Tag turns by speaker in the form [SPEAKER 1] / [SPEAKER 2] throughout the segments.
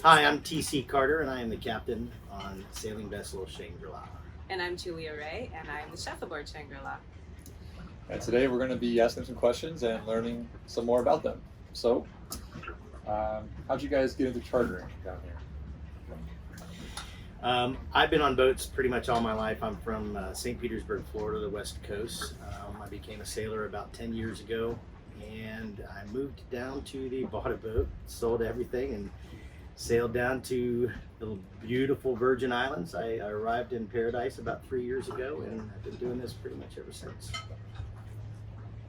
[SPEAKER 1] Hi, I'm T.C. Carter, and I am the captain on sailing vessel Shangri-La.
[SPEAKER 2] And I'm Julia Ray, and I'm the chef aboard Shangri-La.
[SPEAKER 3] And today we're going to be asking some questions and learning some more about them. So, how'd you guys get into chartering down here?
[SPEAKER 1] I've been on boats pretty much all my life. I'm from St. Petersburg, Florida, the West Coast. I became a sailor about 10 years ago, and I moved down to bought a boat, sold everything, and sailed down to the beautiful Virgin Islands. I arrived in Paradise about 3 years ago, and I've been doing this pretty much ever since.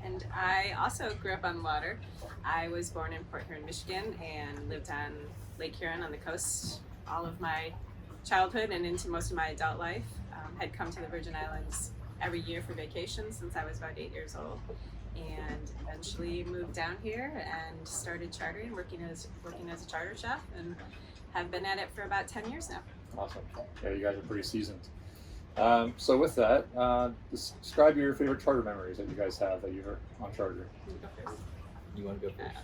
[SPEAKER 2] And I also grew up on the water. I was born in Port Huron, Michigan, and lived on Lake Huron on the coast all of my childhood and into most of my adult life. Had come to the Virgin Islands every year for vacation since I was about 8 years old, and eventually moved down here and started chartering, working as a charter chef, and have been at it for about 10 years now.
[SPEAKER 3] Awesome. Yeah, you guys are pretty seasoned. So with that, describe your favorite charter memories that you guys have that you were on charter.
[SPEAKER 1] You want to go first?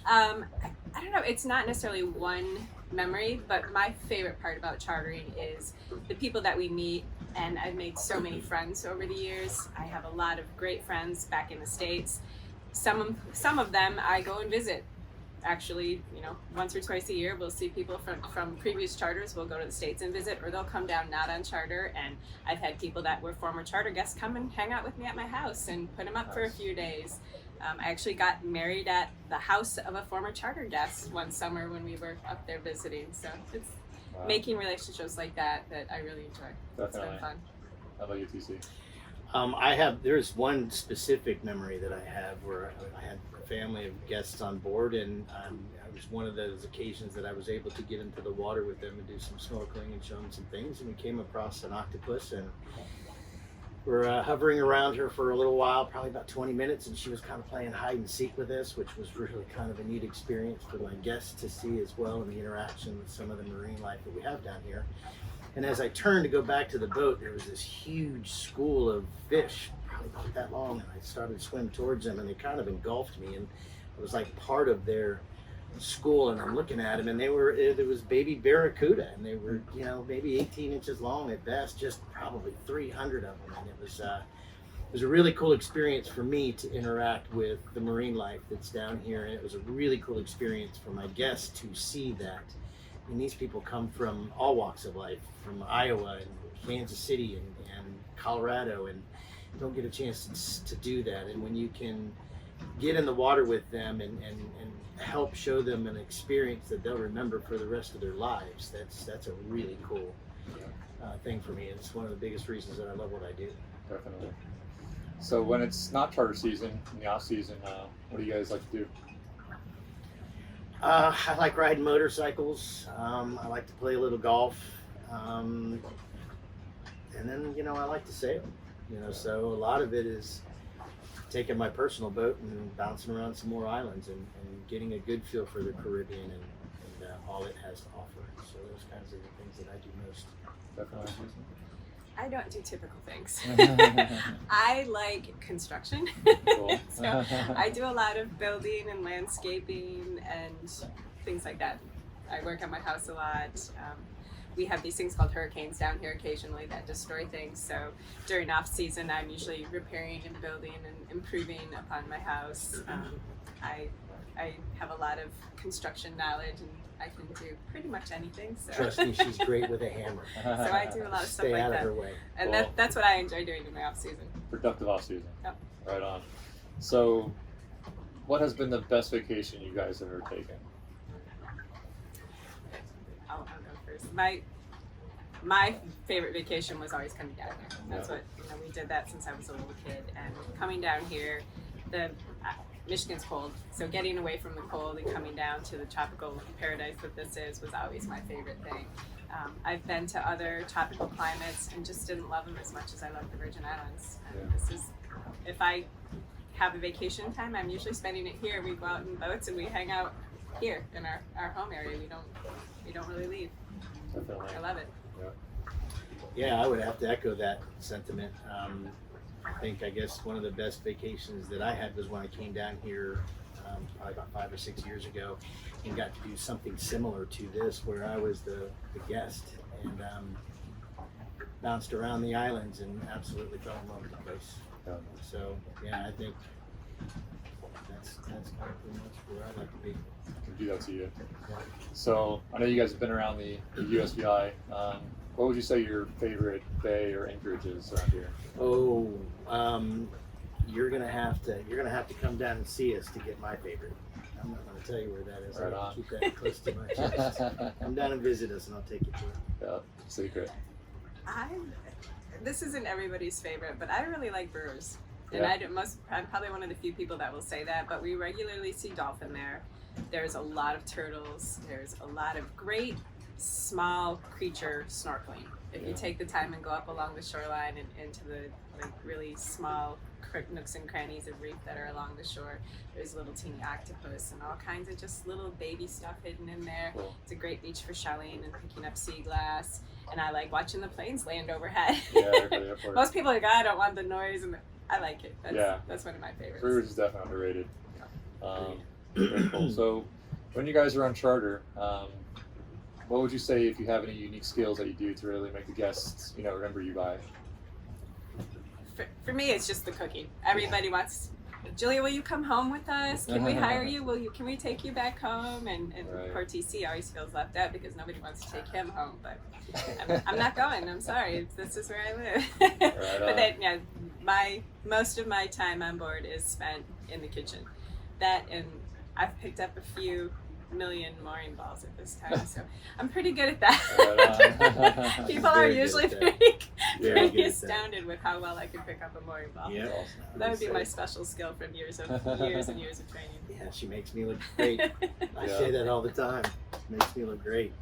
[SPEAKER 2] I don't know, it's not necessarily one memory, but my favorite part about chartering is the people that we meet, and I've made so many friends over the years. I have a lot of great friends back in the States. Some of them I go and visit. Actually, once or twice a year, we'll see people from previous charters. We'll go to the States and visit, or they'll come down not on charter. And I've had people that were former charter guests come and hang out with me at my house and put them up for a few days. I actually got married at the house of a former charter guest one summer when we were up there visiting. So it's making relationships like that I really enjoy.
[SPEAKER 3] Definitely.
[SPEAKER 2] It's been fun.
[SPEAKER 3] How about you, TC?
[SPEAKER 1] There's one specific memory that I have where I had a family of guests on board, and it was one of those occasions that I was able to get into the water with them and do some snorkeling and show them some things, and we came across an octopus, and we're hovering around her for a little while, probably about 20 minutes, and she was kind of playing hide and seek with us, which was really kind of a neat experience for my guests to see as well, and the interaction with some of the marine life that we have down here. And as I turned to go back to the boat, there was this huge school of fish, probably about that long, and I started to swim towards them, and they kind of engulfed me, and it was like part of their school, and I'm looking at them, and there was baby barracuda, and they were, maybe 18 inches long at best, just probably 300 of them, and it was a really cool experience for me to interact with the marine life that's down here, and it was a really cool experience for my guests to see that. And these people come from all walks of life, from Iowa and Kansas City and Colorado, and don't get a chance to do that. And when you can get in the water with them and help show them an experience that they'll remember for the rest of their lives, that's a really cool thing for me. It's one of the biggest reasons that I love what I do.
[SPEAKER 3] Definitely. So when it's not charter season, in the off season, what do you guys like to do?
[SPEAKER 1] I like riding motorcycles. I like to play a little golf. And then, I like to sail. So a lot of it is taking my personal boat and bouncing around some more islands and getting a good feel for the Caribbean and all it has to offer. So those kinds of the things that I do most.
[SPEAKER 3] Definitely.
[SPEAKER 2] I don't do typical things. I like construction.
[SPEAKER 3] Cool.
[SPEAKER 2] So I do a lot of building and landscaping and things like that. I work on my house a lot. We have these things called hurricanes down here occasionally that destroy things. So during off season, I'm usually repairing and building and improving upon my house. I have a lot of construction knowledge, and I can do pretty much anything. So.
[SPEAKER 1] Trust me, she's great with a hammer.
[SPEAKER 2] So I do a lot of stuff
[SPEAKER 1] Stay
[SPEAKER 2] like
[SPEAKER 1] out
[SPEAKER 2] that.
[SPEAKER 1] of her way.
[SPEAKER 2] And
[SPEAKER 3] Well,
[SPEAKER 2] that's what I enjoy doing in my off season.
[SPEAKER 3] Productive off season.
[SPEAKER 2] Yep.
[SPEAKER 3] Right on. So, what has been the best vacation you guys have ever taken?
[SPEAKER 2] I'll go first. My favorite vacation was always coming down here. That's what we did that since I was a little kid, and coming down here, Michigan's cold, so getting away from the cold and coming down to the tropical paradise that this is was always my favorite thing. I've been to other tropical climates and just didn't love them as much as I love the Virgin Islands. And this is, if I have a vacation time, I'm usually spending it here. We go out in boats and we hang out here in our home area. We don't really leave.
[SPEAKER 3] Definitely.
[SPEAKER 2] I love it.
[SPEAKER 1] Yeah, I would have to echo that sentiment. I guess one of the best vacations that I had was when I came down here probably about 5 or 6 years ago, and got to do something similar to this, where I was the guest and bounced around the islands and absolutely fell in love with the place.
[SPEAKER 3] Yeah.
[SPEAKER 1] So yeah, I think that's kind of pretty much where I like to be.
[SPEAKER 3] Can do that to you. So I know you guys have been around the USVI. What would you say your favorite bay or anchorage is around here?
[SPEAKER 1] Oh, you're gonna have to come down and see us to get my favorite. I'm not gonna tell you where that is.
[SPEAKER 3] Right
[SPEAKER 1] I'll
[SPEAKER 3] on.
[SPEAKER 1] keep that close to my chest. Come down and visit us, and I'll take you to it.
[SPEAKER 3] Yeah, secret.
[SPEAKER 2] This isn't everybody's favorite, but I really like Brewers. And
[SPEAKER 3] Yeah.
[SPEAKER 2] I'm probably one of the few people that will say that, but we regularly see dolphin there. There's a lot of turtles. There's a lot of great small creature snorkeling. If you take the time and go up along the shoreline and into the really small nooks and crannies of reef that are along the shore, there's little teeny octopus and all kinds of just little baby stuff hidden in there.
[SPEAKER 3] Cool.
[SPEAKER 2] It's a great beach for shelling and picking up sea glass. And I like watching the planes land overhead.
[SPEAKER 3] Yeah, for the airport.
[SPEAKER 2] Most people are like, I don't want the noise, and I like it.
[SPEAKER 3] Yeah.
[SPEAKER 2] That's one of my favorites.
[SPEAKER 3] Brewers is definitely underrated. Very cool. So when you guys are on charter, what would you say if you have any unique skills that you do to really make the guests, remember you by?
[SPEAKER 2] For me, it's just the cooking. Everybody wants, Julia, will you come home with us? Can we hire you? Can we take you back home? And
[SPEAKER 3] Right.
[SPEAKER 2] poor TC always feels left out because nobody wants to take him home. But I'm not going. I'm sorry. This is where I live. But then, most of my time on board is spent in the kitchen. That, and I've picked up a few million mooring balls at this time, so I'm pretty good at that.
[SPEAKER 3] Right
[SPEAKER 2] People are
[SPEAKER 1] Very good
[SPEAKER 2] usually
[SPEAKER 1] at that.
[SPEAKER 2] pretty
[SPEAKER 1] Very good at that.
[SPEAKER 2] astounded with how well I can pick up a mooring ball.
[SPEAKER 1] Yeah.
[SPEAKER 2] That would be my special skill from years and years of training.
[SPEAKER 1] Yeah, she makes me look great. I
[SPEAKER 3] Yeah.
[SPEAKER 1] say that all the time. Makes me look great.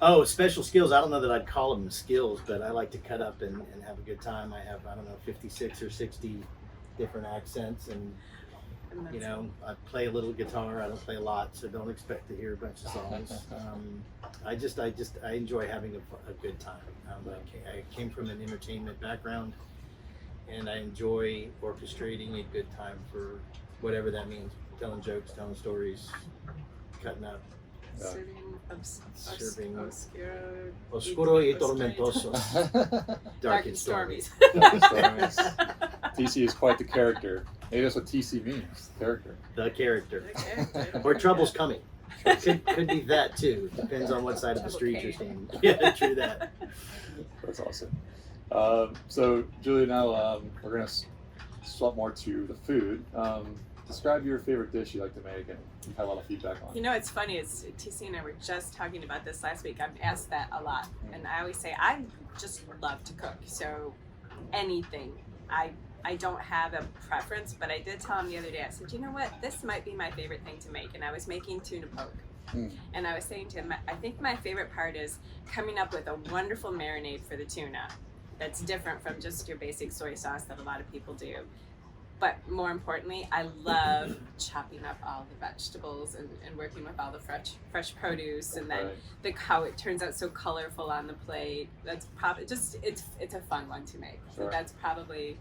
[SPEAKER 1] Oh, special skills. I don't know that I'd call them skills, but I like to cut up and have a good time. I have, 56 or 60 different accents, and I play a little guitar. I don't play a lot, so don't expect to hear a bunch of songs. I enjoy having a good time. I came from an entertainment background, and I enjoy orchestrating a good time for whatever that means. Telling jokes, telling stories, cutting up.
[SPEAKER 2] Serving
[SPEAKER 1] Oscuro y tormentoso. Dark and stormy.
[SPEAKER 3] TC is quite the character. Maybe that's what TC means, character.
[SPEAKER 1] The character. Or trouble's coming. Could be that too. Depends on what side of the street you're standing. Yeah, true that.
[SPEAKER 3] That's awesome. So, Julia, now we're going to swap more to the food. Describe your favorite dish you like to make and you've had a lot of feedback on.
[SPEAKER 2] It's funny. TC and I were just talking about this last week. I'm asked that a lot, and I always say I just love to cook. So anything. I don't have a preference, but I did tell him the other day. I said, you know what? This might be my favorite thing to make, and I was making tuna poke. And I was saying to him, I think my favorite part is coming up with a wonderful marinade for the tuna that's different from just your basic soy sauce that a lot of people do. But more importantly, I love chopping up all the vegetables and working with all the fresh produce, and then how it turns out so colorful on the plate. That's probably it's a fun one to make. So
[SPEAKER 3] Sure.
[SPEAKER 2] that's probably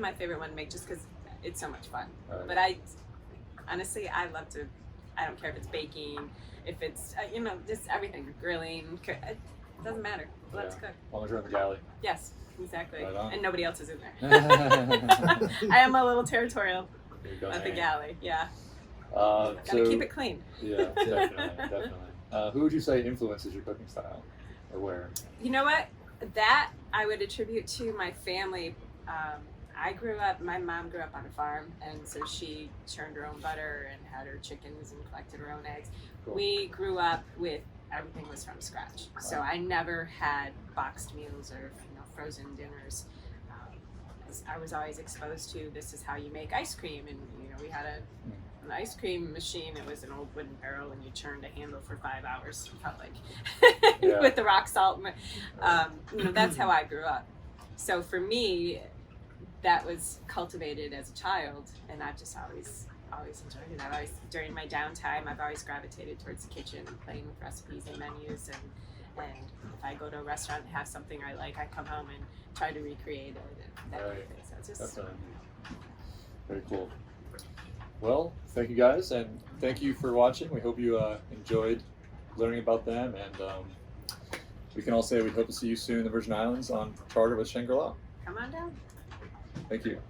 [SPEAKER 2] my favorite one to make, just because it's so much fun.
[SPEAKER 3] Right.
[SPEAKER 2] But honestly, I don't care if it's baking, if it's just everything, grilling. It doesn't matter. Let's cook.
[SPEAKER 3] As long as you're in the galley.
[SPEAKER 2] Yes. Exactly,
[SPEAKER 3] Right on.
[SPEAKER 2] and nobody else is in there. I am a little territorial
[SPEAKER 3] There you go.
[SPEAKER 2] at the galley. Yeah,
[SPEAKER 3] So,
[SPEAKER 2] gotta keep it clean.
[SPEAKER 3] Yeah, definitely. Who would you say influences your cooking style, or where?
[SPEAKER 2] You know what? That I would attribute to my family. My mom grew up on a farm, and so she churned her own butter and had her chickens and collected her own eggs.
[SPEAKER 3] Cool.
[SPEAKER 2] We grew up with everything was from scratch, so I never had boxed meals or frozen dinners. I was always exposed to, this is how you make ice cream, and we had an ice cream machine. It was an old wooden barrel, and you churned a handle for 5 hours. It felt like with the rock salt. That's how I grew up. So for me, that was cultivated as a child, and I've just always enjoyed it. During my downtime, I've always gravitated towards the kitchen and playing with recipes and menus, and if I go to a restaurant and have something I like, I come home and try to recreate it and that kind of thing. So it's just
[SPEAKER 3] Definitely. Very cool. Well, thank you guys, and thank you for watching. We hope you enjoyed learning about them, and we can all say we hope to see you soon in the Virgin Islands on Charter with Shangri-La.
[SPEAKER 2] Come on down.
[SPEAKER 3] Thank you.